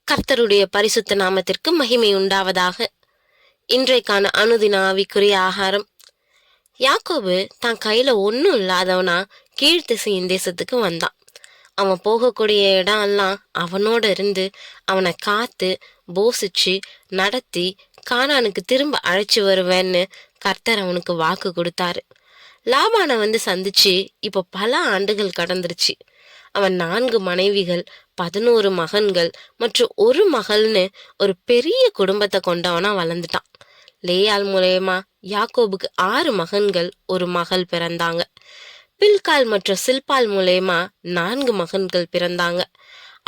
கர்த்தருடைய பரிசுத்த நாமத்திற்கு மகிமை உண்டாவதாக. இன்றைக்கான அனுதின ஆவிக்குரிய ஆகாரம். யாக்கோபு தான் கையில ஒன்னும் இல்லாதவனா கீழ்த்திசையின் தேசத்துக்கு வந்தான். அவன் போகக்கூடிய இடம் எல்லாம் அவனோட இருந்து அவனை காத்து போசிச்சு நடத்தி கானானுக்கு திரும்ப அழைச்சு வருவேன்னு கர்த்தர் அவனுக்கு வாக்கு கொடுத்தாரு. லாபானை சந்திச்சு இப்ப பல ஆண்டுகள் கடந்துருச்சு. அவன் 4 மனைவிகள், 11 மகன்கள் மற்றும் ஒரு மகள்னு ஒரு பெரிய குடும்பத்தை கொண்டவனா வளர்ந்துட்டான். லேயாள் மூலயமா யாக்கோபுக்கு 6 மகன்கள், ஒரு மகள் பிறந்தாங்க. பில்கால் மற்றும் சில்பால் மூலயமா 4 மகன்கள் பிறந்தாங்க.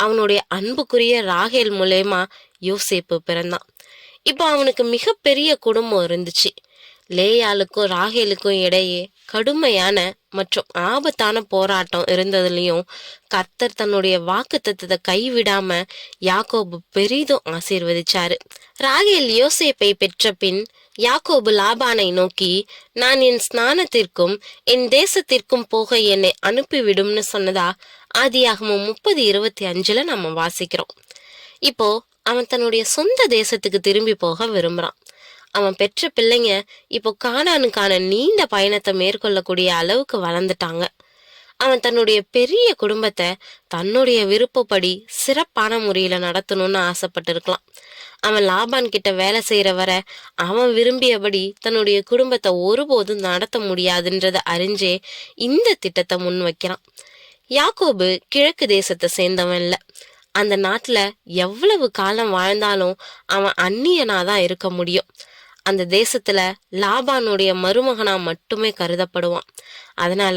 அவனுடைய அன்புக்குரிய ராகேல் மூலயமா யோசேப்பு பிறந்தான். இப்போ அவனுக்கு மிகப்பெரிய குடும்பம் இருந்துச்சு. லேயாளுக்கும் ராகேலுக்கும் இடையே கடுமையான மற்றும் ஆபத்தான போராட்டம் இருந்ததுலயும் கர்த்தர் தன்னுடைய வாக்குத்தத்தத்தை கைவிடாம யாக்கோபு பெரிதும் ஆசீர்வதிச்சாரு. ராகேல் யோசேப்பை பெற்ற பின் யாக்கோபு லாபானை நோக்கி, நான் என் ஸ்நானத்திற்கும் என் தேசத்திற்கும் போக என்னை அனுப்பிவிடும்னு சொன்னதா ஆதியாகமம் 30:25 நம்ம வாசிக்கிறோம். இப்போ அவன் தன்னுடைய சொந்த தேசத்துக்கு திரும்பி போக விரும்புறான். அவன் பெற்ற பிள்ளைங்க இப்போ கானானுக்கான நீண்ட பயணத்தை மேற்கொள்ளக்கூடிய அளவுக்கு வளர்ந்துட்டாங்க. அவன் தன்னுடைய பெரிய குடும்பத்தை தன்னுடைய விருப்பப்படி சிறப்பான முறையில நடத்தணும்னு ஆசைப்பட்டிருக்கலாம். அவன் லாபான் கிட்ட வேலை செய்யற வர அவன் விரும்பியபடி தன்னுடைய குடும்பத்தை ஒருபோதும் நடத்த முடியாதுன்றத அறிஞ்சே இந்த திட்டத்தை முன் வைக்கிறான். யாக்கோபு கிழக்கு தேசத்தை சேர்ந்தவன் இல்ல. அந்த நாட்டுல எவ்வளவு காலம் வாழ்ந்தாலும் அவன் அந்நியனாதான் இருக்க முடியும். அந்த தேசத்துல லாபானுடைய மருமகனா மட்டுமே கருதப்படுவான். அதனால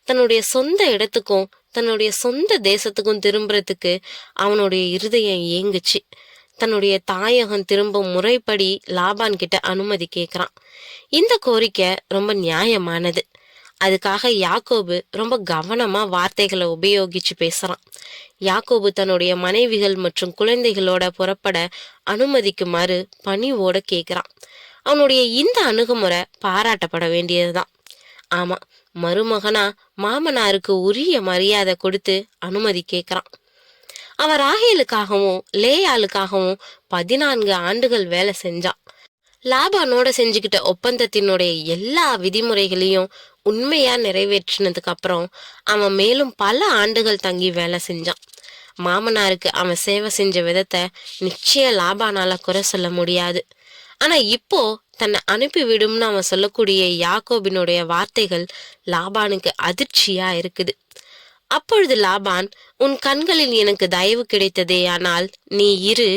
தன்னுடைய சொந்த இடத்துக்கும் தன்னுடைய சொந்த தேசத்துக்கும் திரும்புறதுக்கு அவனுடைய இருதயம் ஏங்குச்சு. தன்னுடைய தாயகம் திரும்பும் முறைப்படி லாபான் கிட்ட அனுமதி கேட்கிறான். இந்த கோரிக்கை ரொம்ப நியாயமானது. அதுக்காக யாக்கோபு ரொம்ப கவனமா வார்த்தைகளை உபயோகிச்சு பேசுறான். யாக்கோபு தன்னுடைய மனைவிகள் மற்றும் குழந்தைகளோட புறப்பட அனுமதிக்குமாறு பணிவோட கேட்கிறான். அவனுடைய இந்த அணுகுமுறை பாராட்டப்பட வேண்டியதுதான். ஆமா, மருமகனா மாமனாருக்கு உரிய மரியாதை கொடுத்து அனுமதி கேட்கிறான். அவன் ராகேலுக்காகவும் லேயாளுக்காகவும் 14 ஆண்டுகள் வேலை செஞ்சான். லாபானோட செஞ்சுக்கிட்ட ஒப்பந்தத்தினுடைய எல்லா விதிமுறைகளையும் உண்மையா நிறைவேற்றினதுக்கு அப்புறம் அவன் மேலும் பல ஆண்டுகள் தங்கி வேலை செஞ்சான். மாமனாருக்கு அவன் சேவை செஞ்ச விதத்தை நிச்சயம் லாபானால குறை சொல்ல முடியாது. ஆனா இப்போ தன்னை அனுப்பிவிடும்னு அவன் சொல்லக்கூடிய யாக்கோபினுடைய வார்த்தைகள் லாபானுக்கு அதிர்ச்சியா இருக்குது. அப்பொழுது லாபான், உன் கண்களில் எனக்கு தயவு கிடைத்ததே, ஆனால் நீ இரு,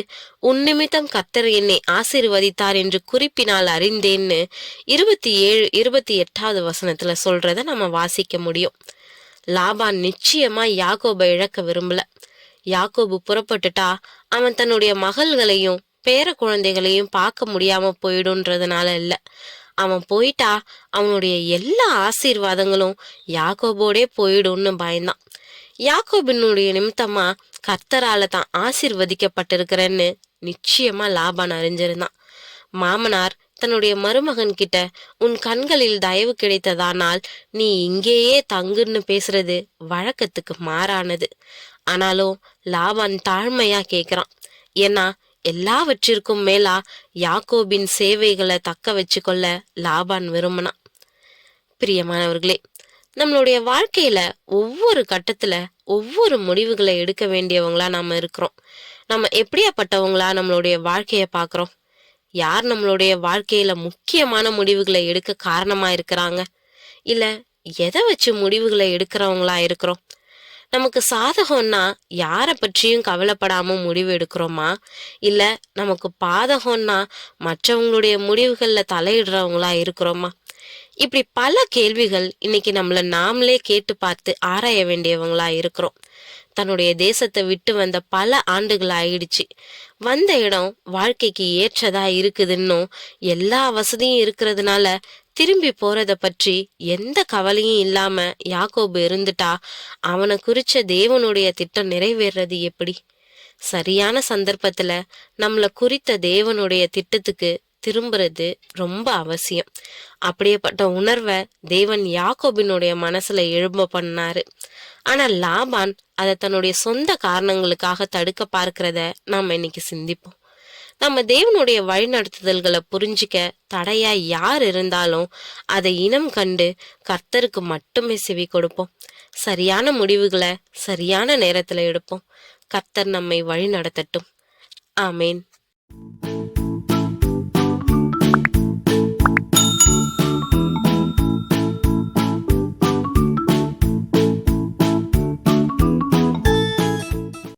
உன் நிமித்தம் கர்த்தர் என்னை ஆசீர்வதித்தார் என்று குறிப்பினால் அறிந்தேன்னு 27-28 வசனத்துல சொல்றத நம்ம வாசிக்க முடியும். லாபான் நிச்சயமா யாக்கோபை இழக்க விரும்பல. யாக்கோபு புறப்பட்டுட்டா அவன் தன்னுடைய மகள்களையும் பேர குழந்தைகளையும் பார்க்க முடியாம போயிடும்ன்றதுனால இல்ல. அவன் போயிட்டா அவனுடைய எல்லா ஆசீர்வாதங்களும் யாக்கோபோடே போயிடும்னு பயந்தான். யாக்கோபினுடைய நிமித்தமா கர்த்தரால தான் ஆசீர்வதிக்கப்பட்டிருக்கிறேன்னு நிச்சயமா லாபான் அறிஞ்சிருந்தான். மாமனார் தன்னுடைய மருமகன் கிட்ட, உன் கண்களில் தயவு கிடைத்ததானால் நீ இங்கேயே தங்குன்னு பேசுறது வழக்கத்துக்கு மாறானது. ஆனாலும் லாபான் தாழ்மையா கேக்குறான். ஏன்னா எல்லாவற்றிற்கும் மேலா யாக்கோபின் சேவைகளை தக்க வச்சு கொள்ள லாபான் விரும்பினான். பிரியமானவர்களே, நம்மளுடைய வாழ்க்கையில ஒவ்வொரு கட்டத்துல ஒவ்வொரு முடிவுகளை எடுக்க வேண்டியவங்களா நாம இருக்கிறோம். நம்ம எப்படியாப்பட்டவங்களா நம்மளுடைய வாழ்க்கைய பாக்குறோம்? யார் நம்மளுடைய வாழ்க்கையில முக்கியமான முடிவுகளை எடுக்க காரணமா இருக்கிறாங்க? இல்ல எதை வச்சு முடிவுகளை எடுக்கிறவங்களா இருக்கிறோம்? நமக்கு சாதகம்னா யாரை பற்றியும் கவலைப்படாம முடிவு எடுக்கிறோமா? இல்ல நமக்கு பாதகம்னா மற்றவங்களுடைய முடிவுகள்ல தலையிடுறவங்களா இருக்கிறோமா? இப்படி பல கேள்விகள் இன்னைக்கு நம்மள நாமளே கேட்டு பார்த்து ஆராய வேண்டியவங்களா இருக்கிறோம். தன்னுடைய தேசத்தை விட்டு வந்த பல ஆண்டுகள் ஆயிடுச்சு. வந்த இடம் வாழ்க்கைக்கு ஏற்றதா இருக்குதுன்னும் எல்லா வசதியும் இருக்கிறதுனால திரும்பி போறத பற்றி எந்த கவலையும் இல்லாம யாக்கோபு இருந்துட்டா அவனை குறிச்ச தேவனுடைய திட்டம் நிறைவேறது எப்படி? சரியான சந்தர்ப்பத்துல நம்மள குறித்த தேவனுடைய திட்டத்துக்கு திரும்புறது ரொம்ப அவசியம். அப்படியேப்பட்ட உணர்வை தேவன் யாக்கோபினுடைய மனசுல எழும்ப பண்ணாரு. ஆனா லாபான் அதை தன்னுடைய சொந்த காரணங்களுக்காக தடுக்க பார்க்கிறத நாம இன்னைக்கு சிந்திப்போம். நம்ம தேவனுடைய வழிநடத்துதல்களை புரிஞ்சிக்க தடையா யார் இருந்தாலும் அதை இனம் கண்டு கர்த்தருக்கு மட்டுமே செவி கொடுப்போம். சரியான முடிவுகளை சரியான நேரத்துல எடுப்போம். கர்த்தர் நம்மை வழி நடத்தட்டும். ஆமேன்.